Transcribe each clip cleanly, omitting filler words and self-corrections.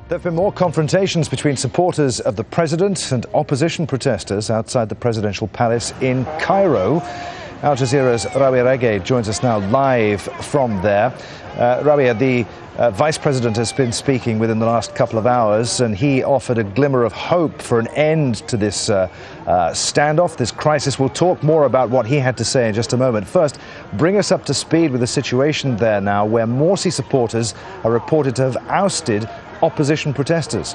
There have been more confrontations between supporters of the president and opposition protesters outside the presidential palace in Cairo. Al Jazeera's Rawya Rageh joins us now live from there. Rawya, the vice president has been speaking within the last couple of hours, and he offered a glimmer of hope for an end to this standoff, this crisis. We'll talk more about what he had to say in just a moment. First, bring us up to speed with the situation there now, where Morsi supporters are reported to have ousted opposition protesters.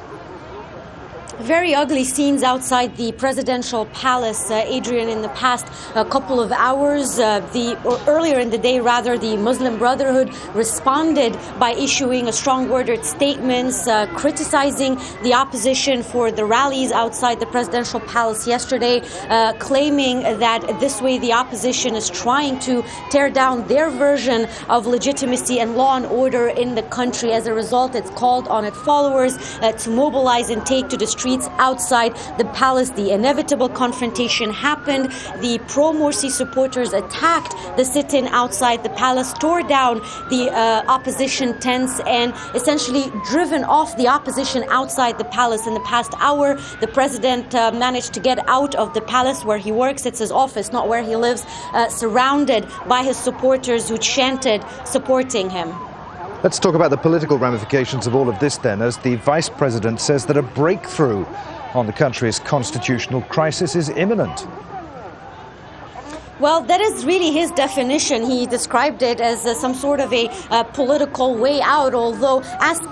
Very ugly scenes outside the presidential palace, Adrian. In the past couple of hours, earlier in the day, rather, the Muslim Brotherhood responded by issuing a strong-worded statements criticizing the opposition for the rallies outside the presidential palace yesterday, claiming that this way the opposition is trying to tear down their version of legitimacy and law and order in the country. As a result, it's called on its followers to mobilize and take to the streets outside the palace. The inevitable confrontation happened. The pro-Morsi supporters attacked the sit-in outside the palace, tore down the opposition tents, and essentially driven off the opposition outside the palace. In the past hour, the president managed to get out of the palace where he works. It's his office, not where he lives, surrounded by his supporters who chanted supporting him. Let's talk about the political ramifications of all of this then, as the vice president says that a breakthrough on the country's constitutional crisis is imminent. Well, that is really his definition. He described it as some sort of a political way out, although ask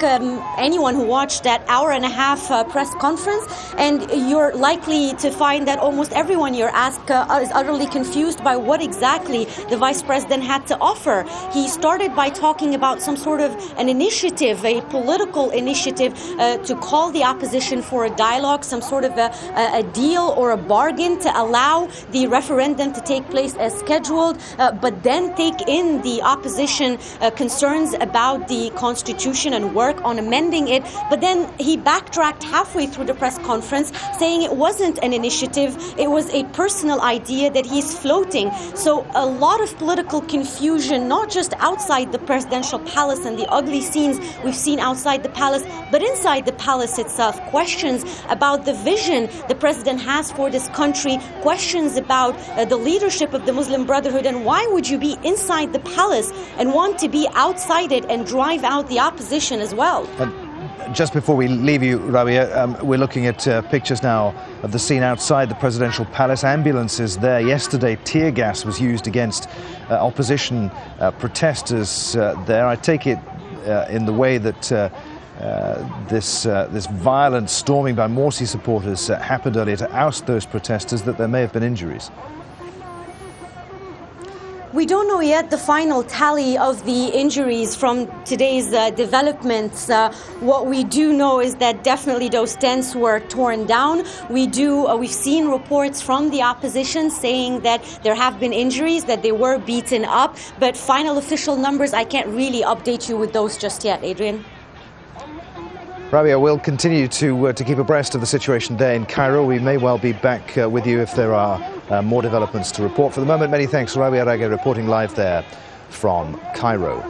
anyone who watched that hour-and-a-half press conference, and you're likely to find that almost everyone you're asked is utterly confused by what exactly the vice president had to offer. He started by talking about some sort of an initiative, a political initiative, to call the opposition for a dialogue, some sort of a deal or a bargain to allow the referendum to take place as scheduled, but then take in the opposition concerns about the constitution and work on amending it. But then he backtracked halfway through the press conference, saying it wasn't an initiative, it was a personal idea that he's floating. So a lot of political confusion, not just outside the presidential palace and the ugly scenes we've seen outside the palace, but inside the palace itself. Questions about the vision the president has for this country, questions about the leadership of the Muslim Brotherhood, and why would you be inside the palace and want to be outside it and drive out the opposition as well? Just before we leave you, Rawya, we're looking at pictures now of the scene outside the presidential palace. Ambulances there. Yesterday, tear gas was used against opposition protesters there. I take it in the way that this violent storming by Morsi supporters happened earlier to oust those protesters, that there may have been injuries. We don't know yet the final tally of the injuries from today's developments. What we do know is that definitely those tents were torn down. We've seen reports from the opposition saying that there have been injuries, that they were beaten up, but final official numbers, I can't really update you with those just yet, Adrian. Rawya, we'll continue to keep abreast of the situation there in Cairo. We may well be back with you if there are more developments to report. For the moment, many thanks. Rawya Rageh reporting live there from Cairo.